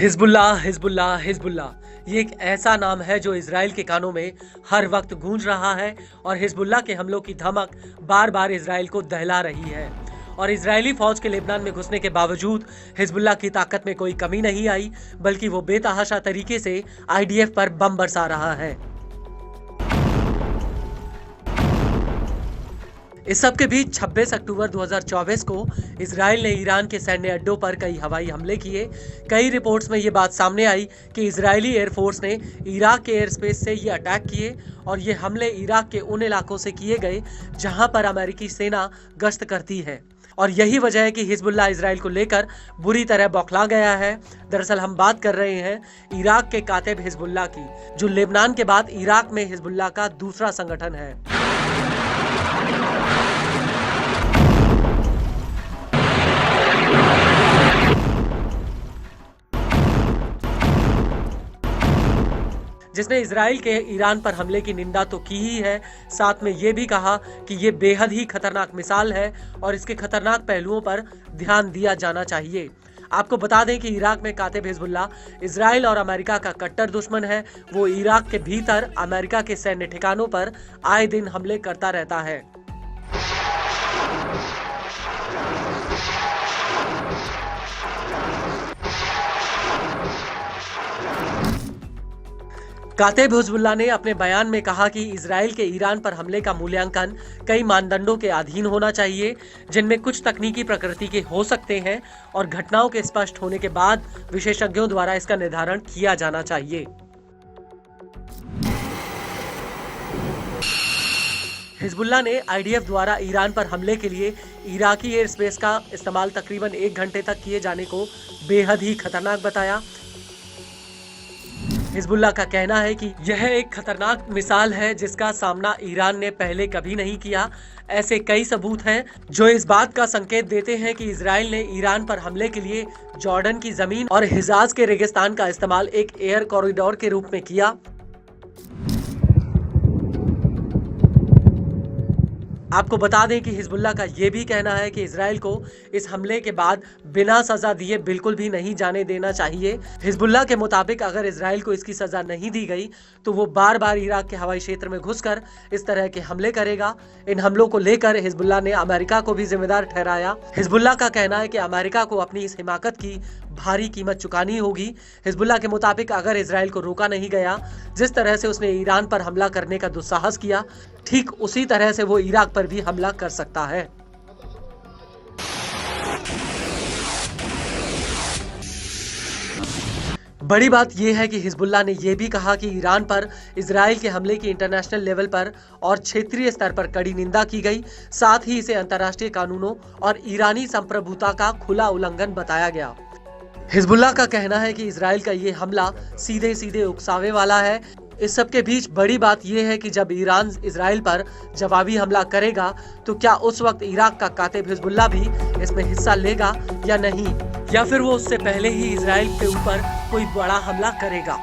Hezbollah Hezbollah Hezbollah ये एक ऐसा नाम है जो इजराइल के कानों में हर वक्त गूंज रहा है और हिजबुल्लाह के हमलों की धमक बार बार इजराइल को दहला रही है। और इजरायली फौज के लेबनान में घुसने के बावजूद हिजबुल्लाह की ताकत में कोई कमी नहीं आई, बल्कि वो बेतहाशा तरीके से आईडीएफ पर बम बरसा रहा है। इस सब के बीच 26 अक्टूबर 2024 को इजराइल ने ईरान के सैन्य अड्डों पर कई हवाई हमले किए। कई रिपोर्ट्स में ये बात सामने आई कि इजरायली एयरफोर्स ने इराक के एयर स्पेस से ये अटैक किए और ये हमले इराक के उन इलाकों से किए गए जहां पर अमेरिकी सेना गश्त करती है। और यही वजह है कि हिजबुल्लाह इजराइल को लेकर बुरी तरह बौखला गया है। दरअसल हम बात कर रहे हैं इराक के कातिब हिजबुल्लाह की, जो लेबनान के बाद इराक में हिजबुल्लाह का दूसरा संगठन है। जिसने इजराइल के ईरान पर हमले की निंदा तो की ही है, साथ में ये भी कहा कि ये बेहद ही खतरनाक मिसाल है और इसके खतरनाक पहलुओं पर ध्यान दिया जाना चाहिए। आपको बता दें कि इराक में कातिब हिजबुल्लाह इजराइल और अमेरिका का कट्टर दुश्मन है। वो इराक के भीतर अमेरिका के सैन्य ठिकानों पर आए दिन हमले करता रहता है। कातिब हिजबुल्लाह ने अपने बयान में कहा कि इजराइल के ईरान पर हमले का मूल्यांकन कई मानदंडों के अधीन होना चाहिए, जिनमें कुछ तकनीकी प्रकृति के हो सकते हैं और घटनाओं के स्पष्ट होने के बाद विशेषज्ञों द्वारा इसका निर्धारण किया जाना चाहिए। हिजबुल्लाह ने आईडीएफ द्वारा ईरान पर हमले के लिए इराकी एयर स्पेस का इस्तेमाल तकरीबन 1 घंटे तक किए जाने को बेहद ही खतरनाक बताया। हिजबुल्लाह का कहना है कि यह एक खतरनाक मिसाल है जिसका सामना ईरान ने पहले कभी नहीं किया। ऐसे कई सबूत हैं जो इस बात का संकेत देते हैं कि इजराइल ने ईरान पर हमले के लिए जॉर्डन की जमीन और हिजाज के रेगिस्तान का इस्तेमाल एक एयर कॉरिडोर के रूप में किया। आपको बता दें कि हिजबुल्लाह का ये भी कहना है कि इजराइल को इस हमले के बाद बिना सजा दिए बिल्कुल भी नहीं जाने देना चाहिए। हिजबुल्लाह के मुताबिक अगर इजराइल को इसकी सजा नहीं दी गई तो वो बार बार इराक के हवाई क्षेत्र में घुसकर इस तरह के हमले करेगा। इन हमलों को लेकर हिजबुल्लाह ने अमेरिका को भी जिम्मेदार ठहराया। हिजबुल्लाह का कहना है कि अमेरिका को अपनी इस हिमाकत की भारी कीमत चुकानी होगी। हिजबुल्लाह के मुताबिक अगर इजराइल को रोका नहीं गया, जिस तरह से उसने ईरान पर हमला करने का दुस्साहस किया, ठीक उसी तरह से वो इराक पर भी हमला कर सकता है। बड़ी बात यह है कि हिजबुल्लाह ने यह भी कहा कि ईरान पर इजराइल के हमले की इंटरनेशनल लेवल पर और क्षेत्रीय स्तर पर कड़ी निंदा की गई। साथ ही इसे अंतर्राष्ट्रीय कानूनों और ईरानी संप्रभुता का खुला उल्लंघन बताया गया। हिजबुल्लाह का कहना है कि इजराइल का ये हमला सीधे सीधे उकसावे वाला है। इस सब के बीच बड़ी बात यह है कि जब ईरान इजराइल पर जवाबी हमला करेगा तो क्या उस वक्त इराक का कातिब हिजबुल्लाह भी इसमें हिस्सा लेगा या नहीं, या फिर वो उससे पहले ही इजराइल के ऊपर कोई बड़ा हमला करेगा।